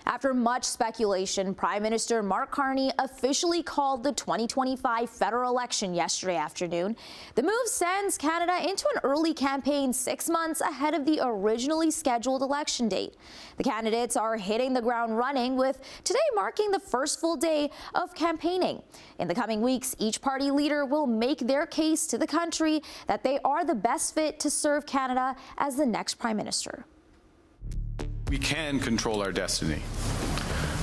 After much speculation, Prime Minister Mark Carney officially called the 2025 federal election yesterday afternoon. The move sends Canada into an early campaign 6 months ahead of the originally scheduled election date. The candidates are hitting the ground running, with today marking the first full day of campaigning. In the coming weeks, each party leader will make their case to the country that they are the best fit to serve Canada as the next Prime Minister. We can control our destiny.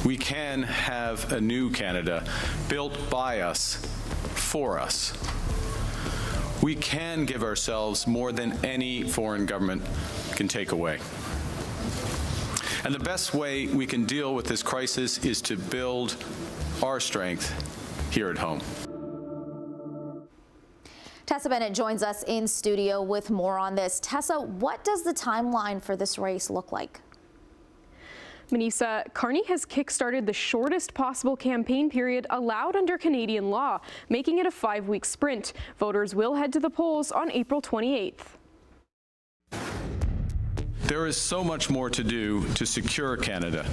We can have a new Canada built by us, for us. We can give ourselves more than any foreign government can take away. And the best way we can deal with this crisis is to build our strength here at home. Tessa Bennett joins us in studio with more on this. Tessa, what does the timeline for this race look like? Manisa, Carney has kick-started the shortest possible campaign period allowed under Canadian law, making it a 5-week sprint. Voters will head to the polls on April 28th. There is so much more to do to secure Canada,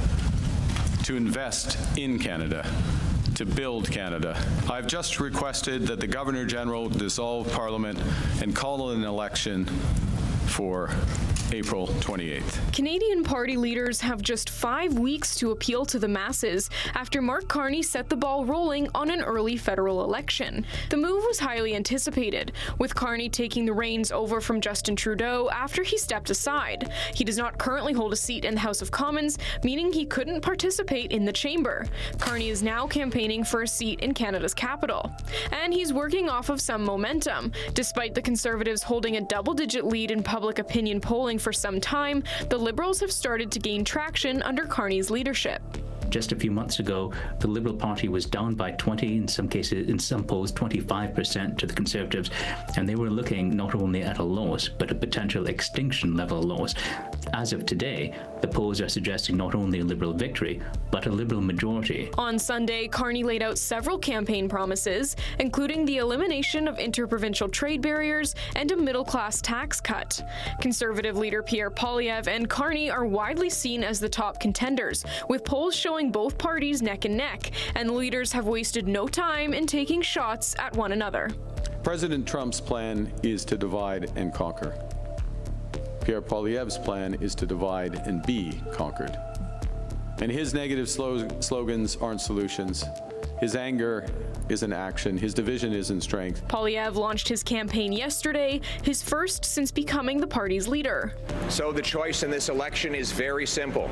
to invest in Canada, to build Canada. I've just requested that the Governor-General dissolve Parliament and call an election for April 28th. Canadian party leaders have just 5 weeks to appeal to the masses after Mark Carney set the ball rolling on an early federal election. The move was highly anticipated, with Carney taking the reins over from Justin Trudeau after he stepped aside. He does not currently hold a seat in the House of Commons, meaning he couldn't participate in the chamber. Carney is now campaigning for a seat in Canada's capital, and he's working off of some momentum. Despite the Conservatives holding a double-digit lead in public opinion polling for some time, the Liberals have started to gain traction under Carney's leadership. Just a few months ago, the Liberal Party was down by 20, in some cases, in some polls, 25% to the Conservatives, and they were looking not only at a loss, but a potential extinction level loss. As of today, the polls are suggesting not only a Liberal victory, but a Liberal majority. On Sunday, Carney laid out several campaign promises, including the elimination of interprovincial trade barriers and a middle-class tax cut. Conservative leader Pierre Poilievre and Carney are widely seen as the top contenders, with polls showing both parties neck and neck, and the leaders have wasted no time in taking shots at one another. President Trump's plan is to divide and conquer. Pierre Poilievre's plan is to divide and be conquered. And his negative slogans aren't solutions. His anger isn't action. His division isn't strength. Poilievre launched his campaign yesterday, his first since becoming the party's leader. So the choice in this election is very simple.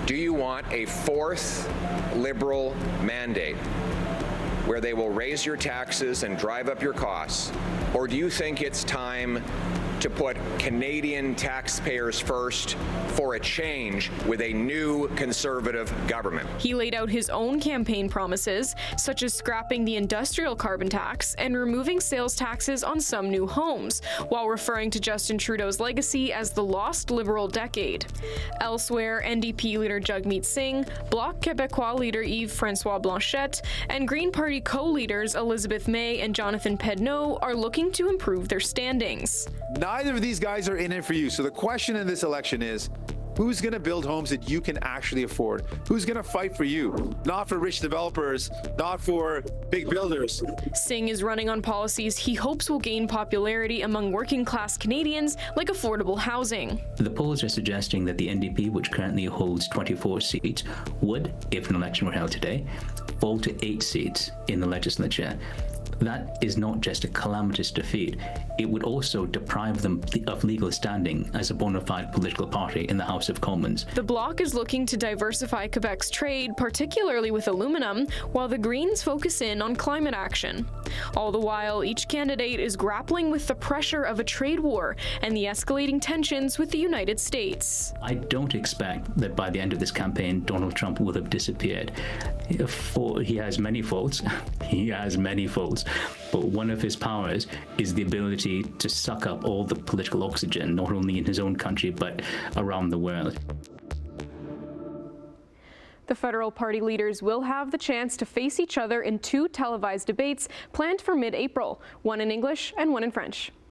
Do you want a fourth Liberal mandate where they will raise your taxes and drive up your costs? Or do you think it's time to put Canadian taxpayers first for a change with a new Conservative government? He laid out his own campaign promises, such as scrapping the industrial carbon tax and removing sales taxes on some new homes, while referring to Justin Trudeau's legacy as the lost Liberal decade. Elsewhere, NDP leader Jagmeet Singh, Bloc Québécois leader Yves-François Blanchet, and Green Party co-leaders Elizabeth May and Jonathan Pedneau are looking to improve their standings. Neither of these guys are in it for you. So the question in this election is, who's going to build homes that you can actually afford? Who's going to fight for you? Not for rich developers, not for big builders. Singh is running on policies he hopes will gain popularity among working-class Canadians, like affordable housing. The polls are suggesting that the NDP, which currently holds 24 seats, would, if an election were held today, fall to 8 seats in the legislature. That is not just a calamitous defeat, it would also deprive them of legal standing as a bona fide political party in the House of Commons. The Bloc is looking to diversify Quebec's trade, particularly with aluminum, while the Greens focus in on climate action. All the while, each candidate is grappling with the pressure of a trade war and the escalating tensions with the United States. I don't expect that by the end of this campaign, Donald Trump will have disappeared. He has many faults. He has many faults. But one of his powers is the ability to suck up all the political oxygen, not only in his own country, but around the world. The federal party leaders will have the chance to face each other in 2 televised debates planned for mid-April, one in English and one in French.